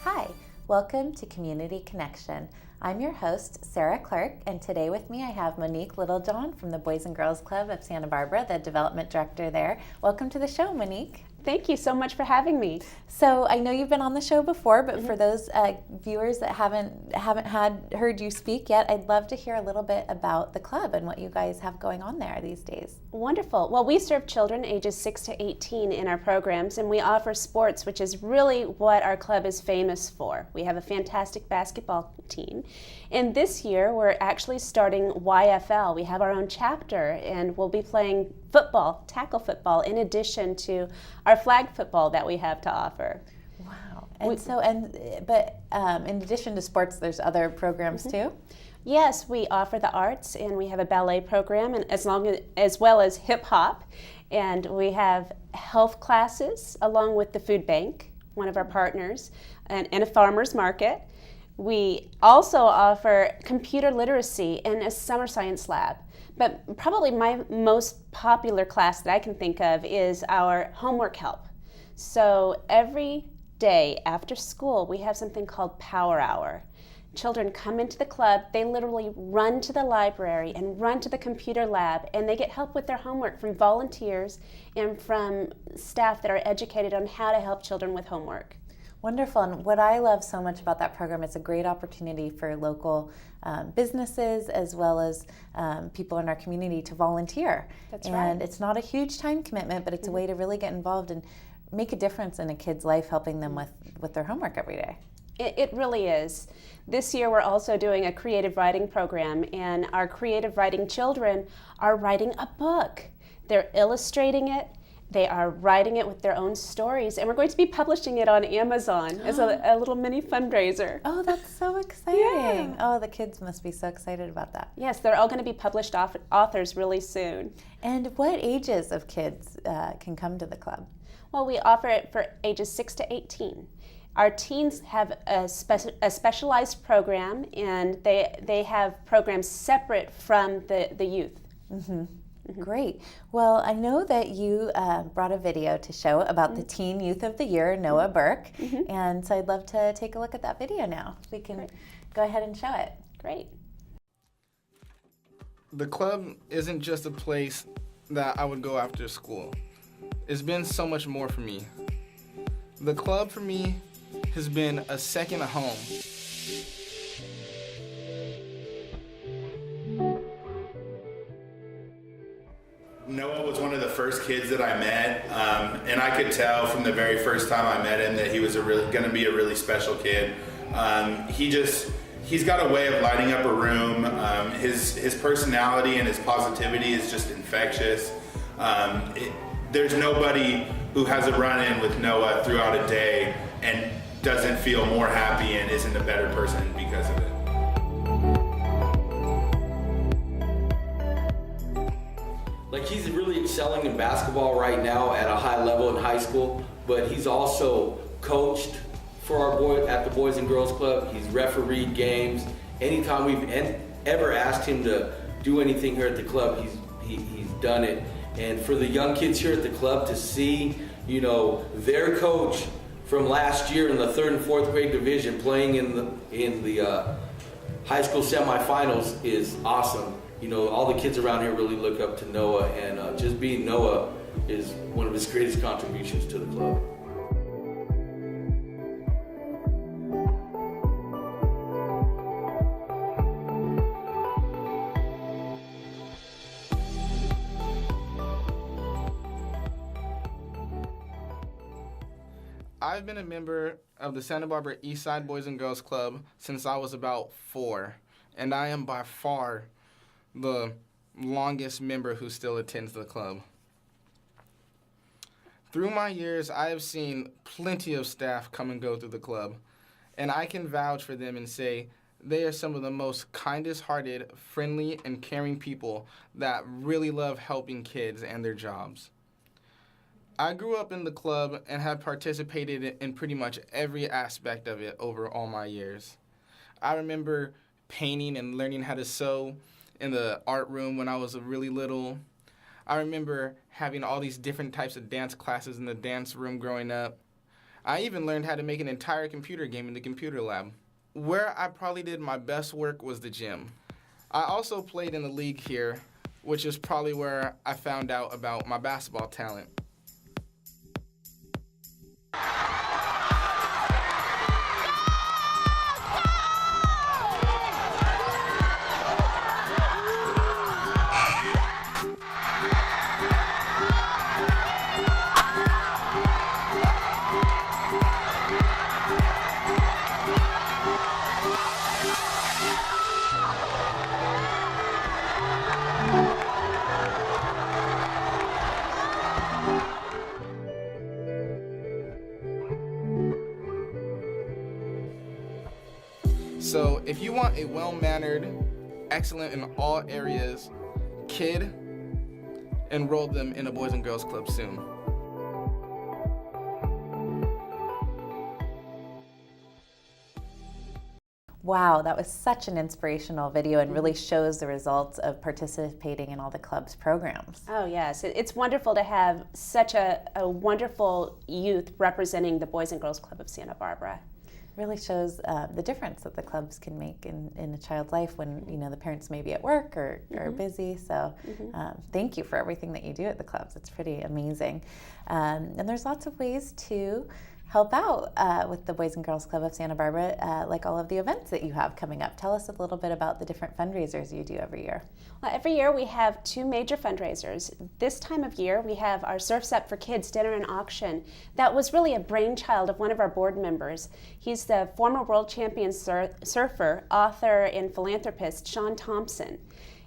Hi, welcome to Community Connection. I'm your host, Sarah Clark, and today with me I have Monique Littlejohn from the Boys and Girls Club of Santa Barbara, the development director there. Welcome to the show, Monique. Thank you so much for having me. So I know you've been on the show before, but for those viewers that haven't heard you speak yet, I'd love to hear a little bit about the club and what you guys have going on there these days. Wonderful. Well, we serve children ages 6 to 18 in our programs, and we offer sports, which is really what our club is famous for. We have a fantastic basketball team, and this year we're actually starting YFL. We have our own chapter, and we'll be playing football, tackle football, in addition to our flag football that we have to offer. Wow. But in addition to sports, there's other programs too? Yes, we offer the arts, and we have a ballet program, and as well as hip hop, and we have health classes along with the food bank, one of our partners, and a farmers market. We also offer computer literacy and a summer science lab. But probably my most popular class that I can think of is our homework help. So every day after school, we have something called Power Hour. Children come into the club, they literally run to the library and run to the computer lab, and they get help with their homework from volunteers and from staff that are educated on how to help children with homework. Wonderful. And what I love so much about that program, it's a great opportunity for local businesses as well as people in our community to volunteer. That's right. And it's not a huge time commitment, but it's a way to really get involved and make a difference in a kid's life, helping them with their homework every day. It really is. This year we're also doing a creative writing program, and our creative writing children are writing a book. They're illustrating it. They are writing it with their own stories, and we're going to be publishing it on Amazon as a little mini fundraiser. Oh, that's so exciting. Yeah. Oh, the kids must be so excited about that. Yes, they're all going to be published authors really soon. And what ages of kids can come to the club? Well, we offer it for ages 6 to 18. Our teens have a specialized program, and they have programs separate from the youth. Mm-hmm. Great. Well, I know that you brought a video to show about the Teen Youth of the Year, Noah Burke, and so I'd love to take a look at that video now. If we can go ahead and show it. Great. The club isn't just a place that I would go after school. It's been so much more for me. The club for me has been a second home. Noah was one of the first kids that I met, and I could tell from the very first time I met him that he was going to be a really special kid. He's got a way of lighting up a room. His personality and his positivity is just infectious. There's nobody who has a run-in with Noah throughout a day and doesn't feel more happy and isn't a better person because of it. Like, he's really excelling in basketball right now at a high level in high school, but he's also coached for our at the Boys and Girls Club. He's refereed games. Anytime we've ever asked him to do anything here at the club, he's done it. And for the young kids here at the club to see, their coach from last year in the 3rd and 4th grade division playing in the high school semifinals is awesome. All the kids around here really look up to Noah, and just being Noah is one of his greatest contributions to the club. I've been a member of the Santa Barbara Eastside Boys and Girls Club since I was about 4, and I am by far the longest member who still attends the club. Through my years, I have seen plenty of staff come and go through the club, and I can vouch for them and say they are some of the most kindest-hearted, friendly, and caring people that really love helping kids and their jobs. I grew up in the club and have participated in pretty much every aspect of it over all my years. I remember painting and learning how to sew in the art room when I was really little. I remember having all these different types of dance classes in the dance room growing up. I even learned how to make an entire computer game in the computer lab. Where I probably did my best work was the gym. I also played in the league here, which is probably where I found out about my basketball talent. So if you want a well-mannered, excellent in all areas kid, enroll them in a Boys and Girls Club soon. Wow, that was such an inspirational video and really shows the results of participating in all the club's programs. Oh yes, it's wonderful to have such a wonderful youth representing the Boys and Girls Club of Santa Barbara. Really shows the difference that the clubs can make in a child's life when the parents may be at work or are busy. So thank you for everything that you do at the clubs. It's pretty amazing. And there's lots of ways to help out with the Boys and Girls Club of Santa Barbara, like all of the events that you have coming up. Tell us a little bit about the different fundraisers you do every year. Well, every year we have two major fundraisers. This time of year we have our Surf's Up for Kids dinner and auction. That was really a brainchild of one of our board members. He's the former world champion surfer, author, and philanthropist, Sean Thompson.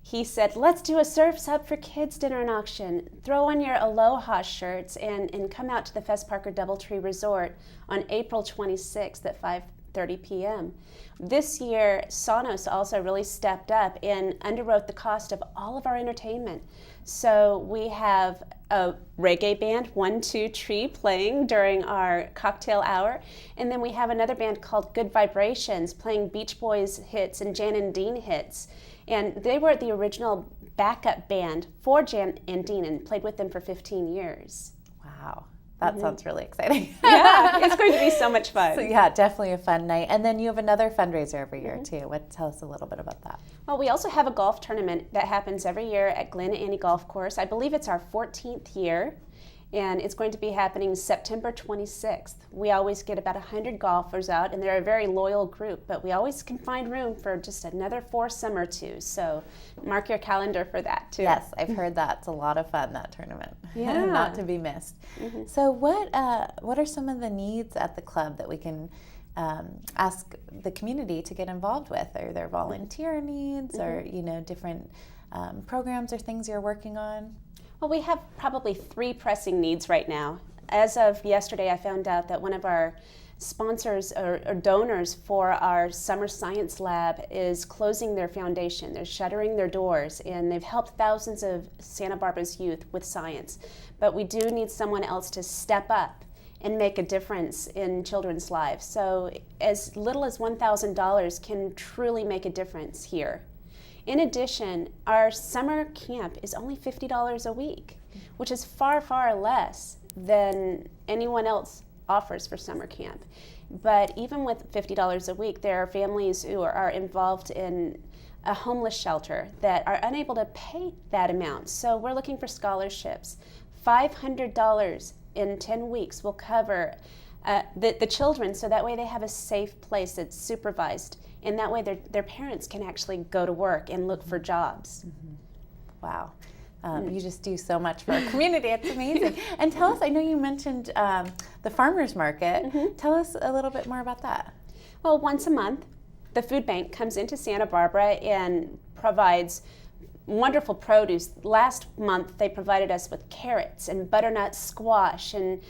He said, let's do a Surf's Up for Kids dinner and auction. Throw on your Aloha shirts and come out to the Fess Parker Doubletree Resort on April 26th at 5:30 p.m. This year, Sonos also really stepped up and underwrote the cost of all of our entertainment. So we have a reggae band, 1-2 Tree, playing during our cocktail hour. And then we have another band called Good Vibrations playing Beach Boys hits and Jan and Dean hits. And they were the original backup band for Jan and Dean and played with them for 15 years. Wow, that sounds really exciting. Yeah, it's going to be so much fun. So, yeah, definitely a fun night. And then you have another fundraiser every year too. Tell us a little bit about that. Well, we also have a golf tournament that happens every year at Glen Annie Golf Course. I believe it's our 14th year. And it's going to be happening September 26th. We always get about 100 golfers out, and they're a very loyal group, but we always can find room for just another foursome or two. So mark your calendar for that too. Yes, I've heard that. It's a lot of fun, that tournament. Yeah. Not to be missed. So what are some of the needs at the club that we can ask the community to get involved with? Are there volunteer needs or different programs or things you're working on? Well, we have probably 3 pressing needs right now. As of yesterday, I found out that one of our sponsors or donors for our summer science lab is closing their foundation. They're shuttering their doors, and they've helped thousands of Santa Barbara's youth with science. But we do need someone else to step up and make a difference in children's lives. So as little as $1,000 can truly make a difference here. In addition, our summer camp is only $50 a week, which is far, far less than anyone else offers for summer camp. But even with $50 a week, there are families who are involved in a homeless shelter that are unable to pay that amount. So we're looking for scholarships. $500 in 10 weeks will cover the children, so that way they have a safe place that's supervised, and that way their parents can actually go to work and look for jobs. Wow. You just do so much for our community. It's amazing. And tell us, I know you mentioned the farmers market. Tell us a little bit more about that. Well, once a month, the food bank comes into Santa Barbara and provides wonderful produce. Last month, they provided us with carrots and butternut squash and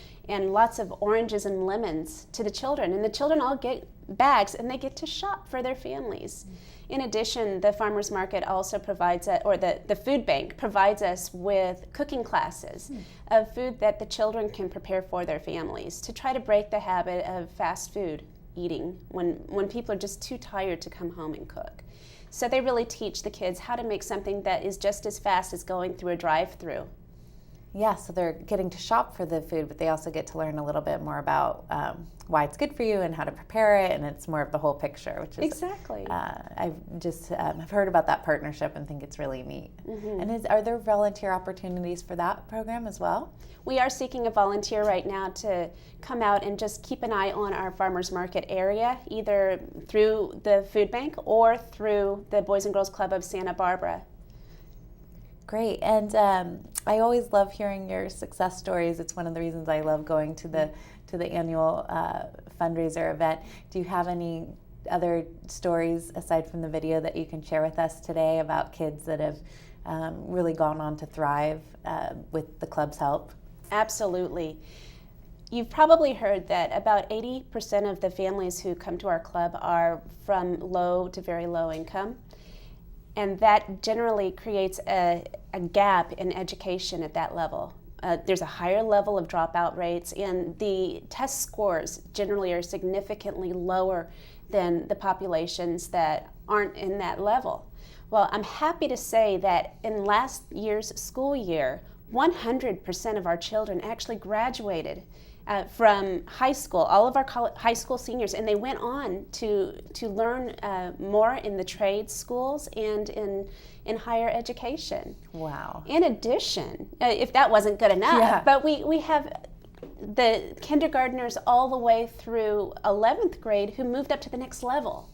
lots of oranges and lemons to the children. And the children all get bags, and they get to shop for their families. In addition, the farmers market also provides, the food bank provides us with cooking classes of food that the children can prepare for their families to try to break the habit of fast food eating when people are just too tired to come home and cook. So they really teach the kids how to make something that is just as fast as going through a drive-through. Yeah, so they're getting to shop for the food, but they also get to learn a little bit more about why it's good for you and how to prepare it, and it's more of the whole picture, which is Exactly. I've heard about that partnership and think it's really neat. And are there volunteer opportunities for that program as well? We are seeking a volunteer right now to come out and just keep an eye on our farmers market area, either through the food bank or through the Boys and Girls Club of Santa Barbara. Great, and I always love hearing your success stories. It's one of the reasons I love going to the annual fundraiser event. Do you have any other stories aside from the video that you can share with us today about kids that have really gone on to thrive with the club's help? Absolutely. You've probably heard that about 80% of the families who come to our club are from low to very low income. And that generally creates a gap in education at that level. There's a higher level of dropout rates, and the test scores generally are significantly lower than the populations that aren't in that level. Well, I'm happy to say that in last year's school year, 100% of our children actually graduated from high school, all of our high school seniors, and they went on to learn more in the trade schools and in higher education. Wow. In addition, if that wasn't good enough, but we have the kindergartners all the way through 11th grade who moved up to the next level.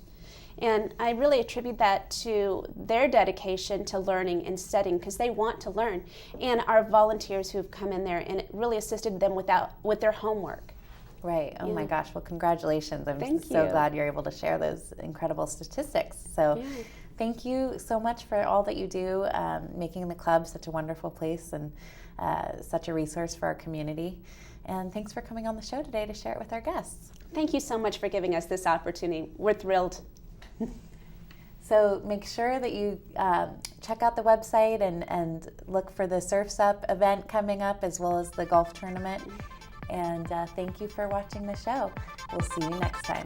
And I really attribute that to their dedication to learning and studying, because they want to learn, and our volunteers who have come in there and it really assisted them with their homework. Right. Oh my gosh. Well, congratulations. I'm Thank so you. glad you're able to share those incredible statistics. So thank you so much for all that you do, making the club such a wonderful place and such a resource for our community. And thanks for coming on the show today to share it with our guests. Thank you so much for giving us this opportunity. We're thrilled. So make sure that you check out the website and look for the Surf's Up event coming up, as well as the golf tournament. And thank you for watching the show. We'll see you next time.